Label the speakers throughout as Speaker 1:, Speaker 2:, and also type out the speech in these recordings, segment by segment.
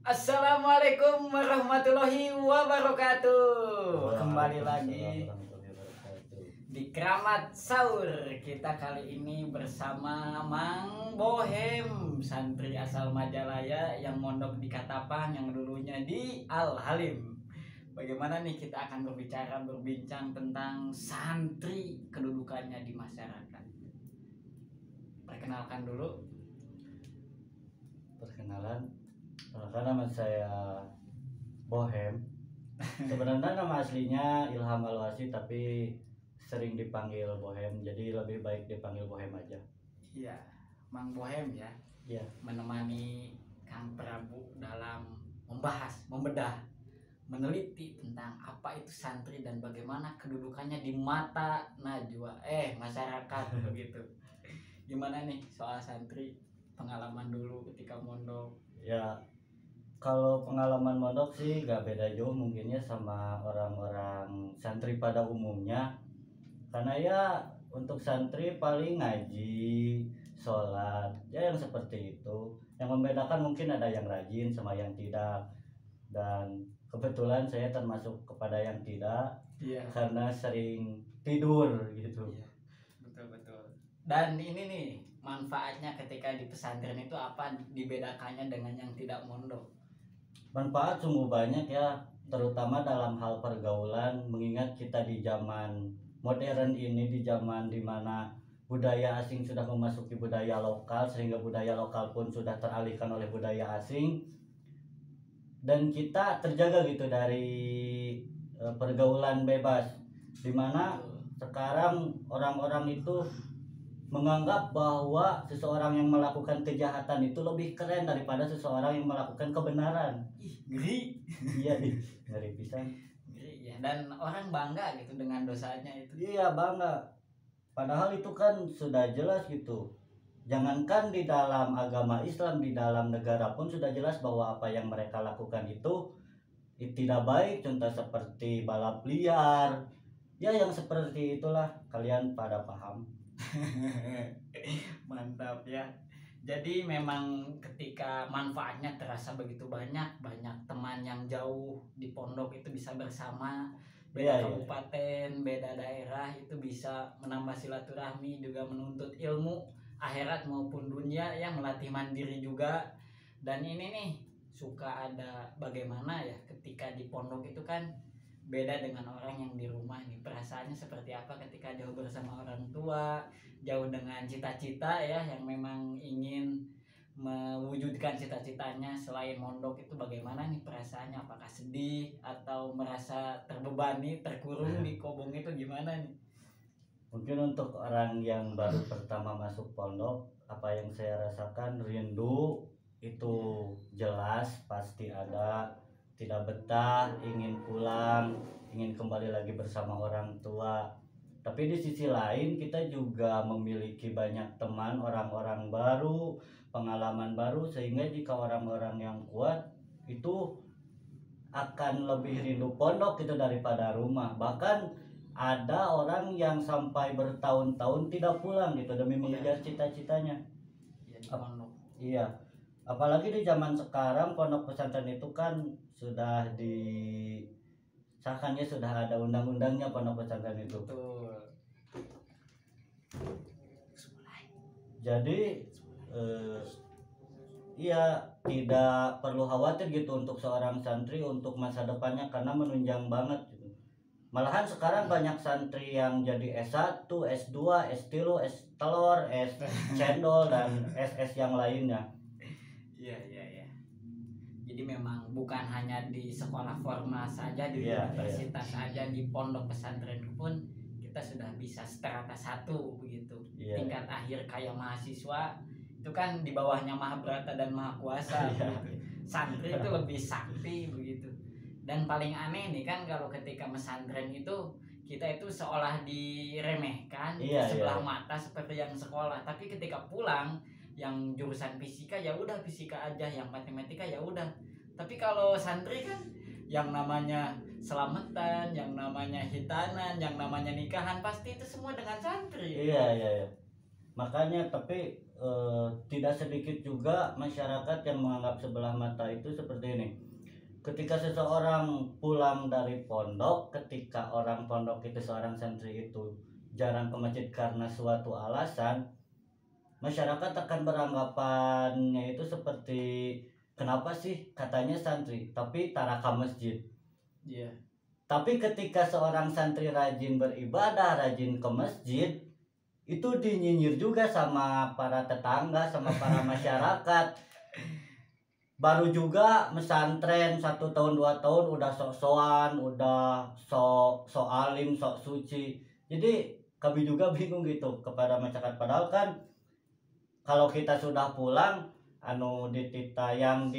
Speaker 1: Assalamualaikum warahmatullahi wabarakatuh. Kembali lagi di Keramat Sahur. Kita kali ini bersama Mang Bohem, santri asal Majalaya yang mondok di Katapang, yang dulunya di Al Halim. Bagaimana nih kita akan berbincang tentang santri, kedudukannya di masyarakat. Perkenalkan dulu.
Speaker 2: Perkenalan nama saya Bohem. Sebenarnya nama aslinya Ilham Alwasi, tapi sering dipanggil Bohem, jadi lebih baik dipanggil Bohem aja.
Speaker 1: Iya, Mang Bohem ya.
Speaker 2: Iya.
Speaker 1: Menemani Kang Prabu dalam membahas, membedah, meneliti tentang apa itu santri dan bagaimana kedudukannya di mata najwa masyarakat begitu. Gimana nih soal santri, pengalaman dulu ketika mondok?
Speaker 2: Ya, kalau pengalaman mondok sih gak beda jauh mungkinnya sama orang-orang santri pada umumnya, karena ya untuk santri paling ngaji, sholat, ya yang seperti itu. Yang membedakan mungkin ada yang rajin sama yang tidak, dan kebetulan saya termasuk kepada yang tidak.
Speaker 1: Iya.
Speaker 2: Karena sering tidur gitu.
Speaker 1: Iya, betul. Dan ini nih manfaatnya ketika di pesantren itu apa dibedakannya dengan yang tidak mondok?
Speaker 2: Manfaat sungguh banyak ya, terutama dalam hal pergaulan, mengingat kita di zaman modern ini, di zaman dimana budaya asing sudah memasuki budaya lokal, sehingga budaya lokal pun sudah teralihkan oleh budaya asing, dan kita terjaga gitu dari pergaulan bebas, dimana sekarang orang-orang itu menganggap bahwa seseorang yang melakukan kejahatan itu lebih keren daripada seseorang yang melakukan kebenaran.
Speaker 1: Ngeri.
Speaker 2: Iya, ngeri pisan.
Speaker 1: Ngeri ya, dan orang bangga gitu dengan dosanya itu.
Speaker 2: Iya, bangga. Padahal itu kan sudah jelas gitu. Jangankan di dalam agama Islam, di dalam negara pun sudah jelas bahwa apa yang mereka lakukan itu tidak baik. Contoh seperti balap liar. Ya, yang seperti itulah, kalian pada paham.
Speaker 1: Mantap ya. Jadi memang ketika manfaatnya terasa begitu banyak teman yang jauh di pondok itu bisa bersama, beda kabupaten, beda daerah, itu bisa menambah silaturahmi, juga menuntut ilmu akhirat maupun dunia, yang melatih mandiri juga. Dan ini nih suka ada bagaimana ya ketika di pondok itu kan beda dengan orang yang di rumah nih. Perasaannya seperti apa ketika jauh bersama orang tua, jauh dengan cita-cita ya, yang memang ingin mewujudkan cita-citanya selain mondok, itu bagaimana nih perasaannya? Apakah sedih atau merasa terbebani, terkurung di kobong itu, gimana nih?
Speaker 2: Mungkin untuk orang yang baru pertama masuk pondok, apa yang saya rasakan, rindu itu jelas pasti ada, tidak betah, ingin pulang, ingin kembali lagi bersama orang tua. Tapi di sisi lain kita juga memiliki banyak teman, orang-orang baru, pengalaman baru, sehingga jika orang-orang yang kuat itu akan lebih rindu pondok itu daripada rumah. Bahkan ada orang yang sampai bertahun-tahun tidak pulang gitu demi mengejar cita-citanya. Iya. Apalagi di zaman sekarang pondok pesantren itu kan sudah disahkannya, sudah ada undang-undangnya pondok pesantren itu.
Speaker 1: Betul.
Speaker 2: Jadi iya, tidak perlu khawatir gitu untuk seorang santri untuk masa depannya, karena menunjang banget gitu. Malahan sekarang banyak santri yang jadi S1, S2, S3, S telur, S cendol, dan SS yang lainnya.
Speaker 1: Iya. Jadi memang bukan hanya di sekolah formal saja, di universitas saja, di pondok pesantren pun kita sudah bisa strata 1 begitu. Tingkat akhir kayak mahasiswa itu kan di bawahnya Mahabrata dan Maha Kuasa. Santri itu lebih sakti begitu. Dan paling aneh nih kan, kalau ketika pesantren itu kita itu seolah diremehkan sebelah mata seperti yang sekolah, tapi ketika pulang yang jurusan fisika ya udah fisika aja, yang matematika ya udah. Tapi kalau santri kan yang namanya selamatan, yang namanya hitanan, yang namanya nikahan, pasti itu semua dengan santri.
Speaker 2: Iya. Makanya tapi tidak sedikit juga masyarakat yang menganggap sebelah mata itu seperti ini. Ketika seseorang pulang dari pondok, ketika orang pondok itu seorang santri itu jarang ke masjid karena suatu alasan, masyarakat akan beranggapannya itu seperti kenapa sih katanya santri tapi tara ke masjid.
Speaker 1: Iya.
Speaker 2: Tapi ketika seorang santri rajin beribadah, rajin ke masjid, itu dinyinyir juga sama para tetangga, sama para masyarakat. Baru juga mesantren 1 tahun 2 tahun udah sok-sokan, udah sok alim, sok suci. Jadi kami juga bingung gitu kepada masyarakat, padahal kan kalau kita sudah pulang anu dititah yang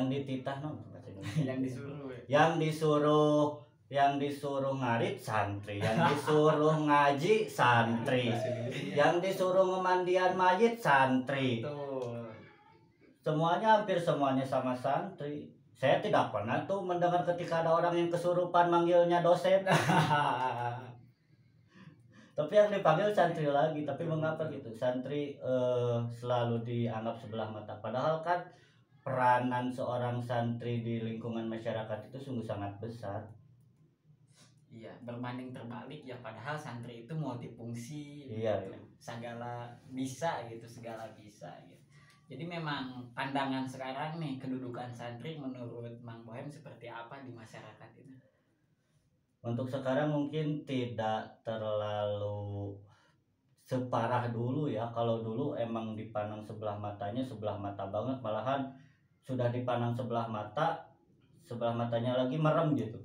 Speaker 2: dititah no yang disuruh ngarit santri, yang disuruh ngaji santri, yang disuruh memandian mayit santri. Hampir semuanya sama santri. Saya tidak pernah tuh mendengar ketika ada orang yang kesurupan manggilnya dosen. Tapi yang dipanggil santri lagi. Tapi mengapa gitu? Santri selalu dianggap sebelah mata. Padahal kan peranan seorang santri di lingkungan masyarakat itu sungguh sangat besar.
Speaker 1: Iya, berbanding terbalik ya, padahal santri itu multifungsi.
Speaker 2: Iya,
Speaker 1: gitu. Segala bisa gitu. Jadi memang pandangan sekarang nih kedudukan santri menurut Mang Bohem seperti apa di masyarakat ini?
Speaker 2: Untuk sekarang mungkin tidak terlalu separah dulu ya. Kalau dulu emang dipandang sebelah mata banget, malahan sudah dipandang sebelah matanya lagi merem gitu.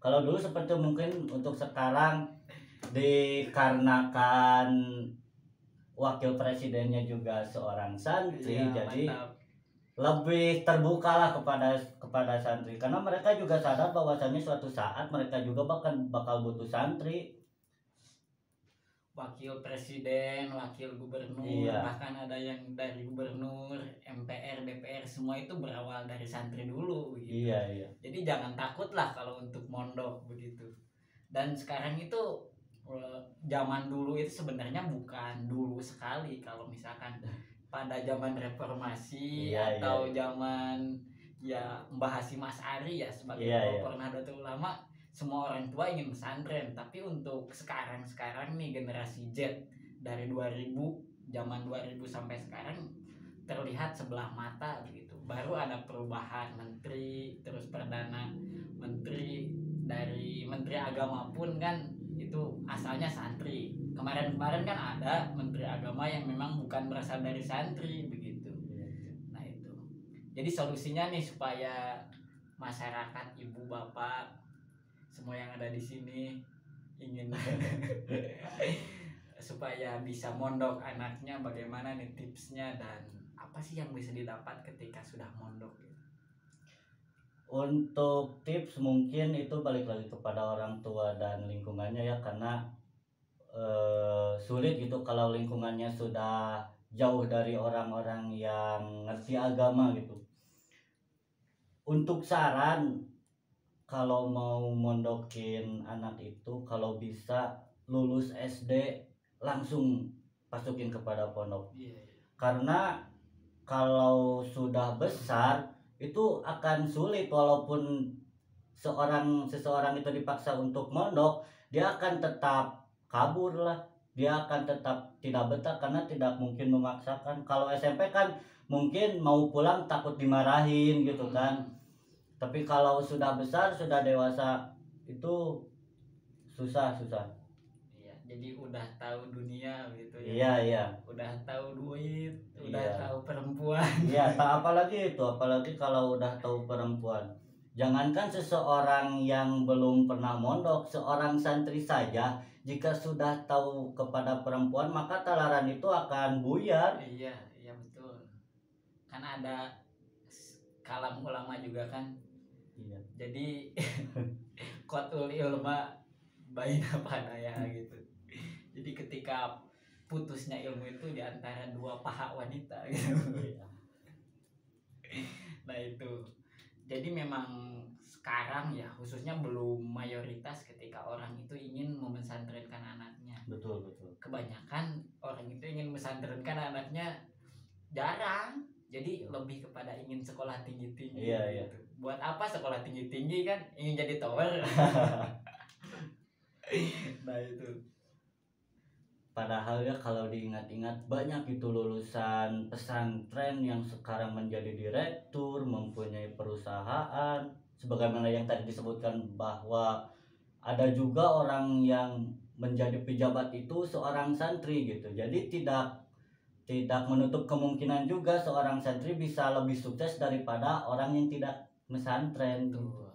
Speaker 2: Kalau dulu seperti mungkin untuk sekarang dikarenakan wakil presidennya juga seorang santri ya, jadi mantap. Lebih terbukalah kepada santri karena mereka juga sadar bahwasanya suatu saat mereka juga bakal butuh santri.
Speaker 1: Wakil presiden, wakil gubernur, iya. Bahkan ada yang dari gubernur, MPR, DPR, semua itu berawal dari santri dulu begitu.
Speaker 2: Iya. Jadi
Speaker 1: jangan takutlah kalau untuk mondok begitu. Dan sekarang itu zaman dulu itu sebenarnya bukan dulu sekali, kalau misalkan pada zaman reformasi atau zaman ya Mbah Hasyim Asy'ari ya sebagai pelopor Nahdlatul Ulama, semua orang tua ingin pesantren. Tapi untuk sekarang nih generasi Z dari 2000, zaman 2000 sampai sekarang terlihat sebelah mata begitu. Baru ada perubahan menteri, terus perdana menteri, dari menteri agama pun kan itu asalnya santri. Kemarin kan ada menteri agama yang memang bukan berasal dari santri begitu. Nah itu. Jadi solusinya nih supaya masyarakat, ibu bapak, semua yang ada di sini ingin supaya bisa mondok anaknya, bagaimana nih tipsnya dan apa sih yang bisa didapat ketika sudah mondok?
Speaker 2: Untuk tips mungkin itu balik lagi kepada orang tua dan lingkungannya ya, karena sulit gitu kalau lingkungannya sudah jauh dari orang-orang yang ngerti agama gitu. Untuk saran, kalau mau mondokin anak itu kalau bisa lulus SD langsung masukin kepada pondok. Karena kalau sudah besar itu akan sulit, walaupun seseorang itu dipaksa untuk mondok, dia akan tetap kabur lah, dia akan tetap tidak betah karena tidak mungkin memaksakan. Kalau SMP kan mungkin mau pulang takut dimarahin gitu kan. Tapi kalau sudah besar, sudah dewasa itu susah.
Speaker 1: Iya, jadi udah tahu dunia gitu
Speaker 2: ya. Iya.
Speaker 1: Udah tahu duit, udah tahu perempuan.
Speaker 2: Iya, apalagi kalau udah tahu perempuan. Jangankan seseorang yang belum pernah mondok, seorang santri saja jika sudah tahu kepada perempuan maka talaran itu akan buyar.
Speaker 1: Iya betul. Kan ada kalam ulama juga kan. Iya. Jadi qatul ilma baina panaya gitu. Jadi ketika putusnya ilmu itu di antara dua paha wanita gitu. Nah itu. Jadi memang sekarang ya khususnya belum mayoritas ketika orang itu ingin memesantrenkan anaknya.
Speaker 2: Betul.
Speaker 1: Kebanyakan orang itu ingin mesantrenkan anaknya jarang. Jadi lebih kepada ingin sekolah tinggi-tinggi.
Speaker 2: Iya.
Speaker 1: Gitu. Buat apa sekolah tinggi-tinggi kan ingin jadi tower. Nah itu.
Speaker 2: Padahal ya kalau diingat-ingat banyak itu lulusan pesantren yang sekarang menjadi direktur, mempunyai perusahaan, sebagaimana yang tadi disebutkan bahwa ada juga orang yang menjadi pejabat itu seorang santri gitu. Jadi tidak menutup kemungkinan juga seorang santri bisa lebih sukses daripada orang yang tidak mesantren.
Speaker 1: Tuh.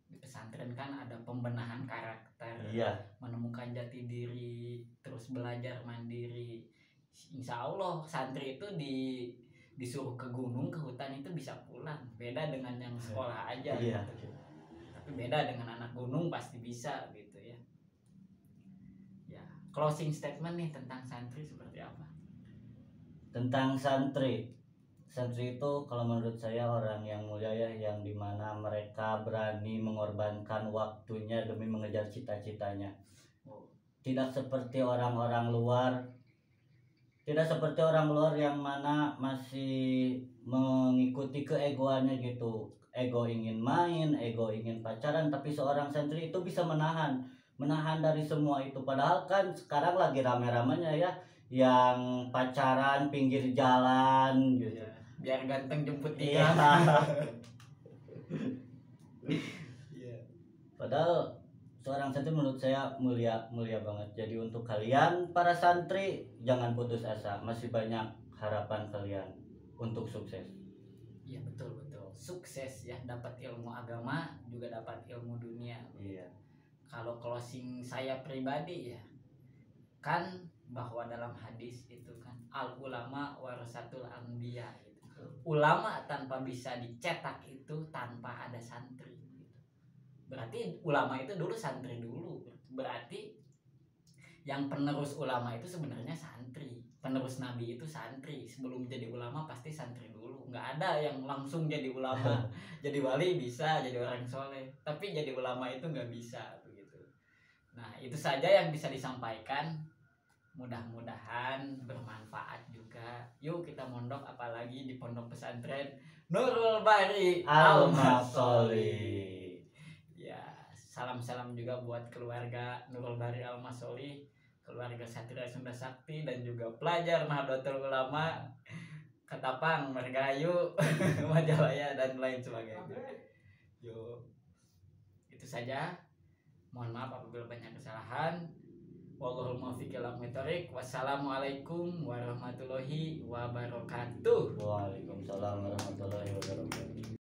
Speaker 1: Di pesantren kan ada pembenahan karakter.
Speaker 2: Iya.
Speaker 1: Menemukan jati diri, terus belajar mandiri. Insya Allah santri itu disuruh ke gunung, ke hutan itu bisa pulang. Beda dengan yang sekolah aja.
Speaker 2: Iya.
Speaker 1: Gitu. Tapi beda dengan anak gunung pasti bisa gitu ya. Ya, closing statement nih tentang santri seperti apa?
Speaker 2: Tentang santri itu kalau menurut saya orang yang mulia ya, yang dimana mereka berani mengorbankan waktunya demi mengejar cita-citanya. Tidak seperti orang-orang luar yang mana masih mengikuti keegoannya gitu, ego ingin main, ego ingin pacaran, tapi seorang santri itu bisa menahan dari semua itu. Padahal kan sekarang lagi rame-ramenya ya yang pacaran pinggir jalan gitu.
Speaker 1: Biar ganteng jemput
Speaker 2: dia.
Speaker 1: Iya.
Speaker 2: Padahal seorang santri menurut saya mulia banget. Jadi untuk kalian para santri jangan putus asa, masih banyak harapan kalian untuk sukses.
Speaker 1: Iya betul. Sukses ya, dapat ilmu agama juga dapat ilmu dunia.
Speaker 2: Iya.
Speaker 1: Kalau closing saya pribadi ya, kan bahwa dalam hadis itu kan al ulama warasatul anbiya gitu. Ulama tanpa bisa dicetak itu tanpa ada santri gitu. Berarti ulama itu dulu santri dulu. Berarti yang penerus ulama itu sebenarnya santri. Penerus nabi itu santri. Sebelum jadi ulama pasti santri dulu. Nggak ada yang langsung jadi ulama. Jadi wali bisa, jadi orang soleh. Tapi jadi ulama itu nggak bisa begitu. Nah itu saja yang bisa disampaikan. Mudah-mudahan bermanfaat juga. Yuk kita mondok, apalagi di pondok pesantren Nurul Bari Al-Masoli. Ya, salam-salam juga buat keluarga Nurul Bari Al-Masoli, keluarga Satria Sunda Sakti, dan juga pelajar Nahdlatul Ulama Ketapang, Margahayu, Majalaya, dan lain sebagainya. Yuk, itu saja. Mohon maaf apabila banyak kesalahan. Wallahul muwaffiq ila aqwamit thoriq. Wassalamualaikum warahmatullahi wabarakatuh.
Speaker 2: Waalaikumsalam warahmatullahi